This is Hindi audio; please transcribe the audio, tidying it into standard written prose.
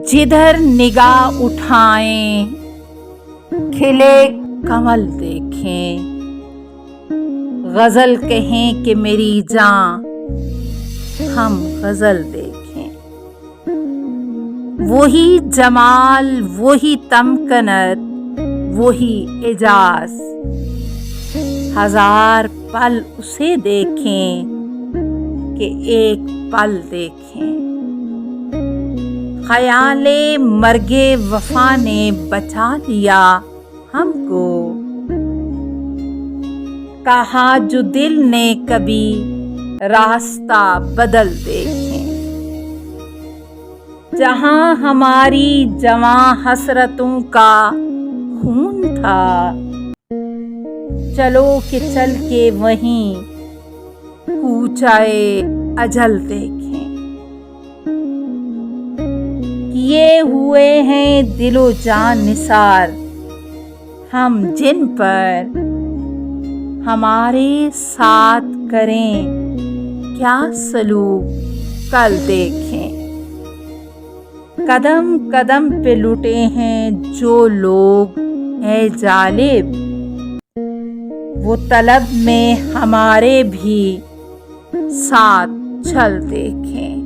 जिधर निगाह उठाएं खिले कमल देखें, गजल कहें कि मेरी जान हम गजल देखें। वही जमाल, वही तमकनत, वही एजाज, हजार पल उसे देखें कि एक पल देखें। ख्याले मर्गे वफा ने बचा लिया हमको, कहा जो दिल ने कभी रास्ता बदल देखें। जहां हमारी जवां हसरतों का खून था, चलो कि चल के वहीं कूचाए अजल देखें। किए हुए हैं दिलो जान निसार हम जिन पर, हमारे साथ करें क्या सलूक कल देखें। कदम कदम पे लुटे हैं जो लोग है जालिब, वो तलब में हमारे भी साथ चल देखें।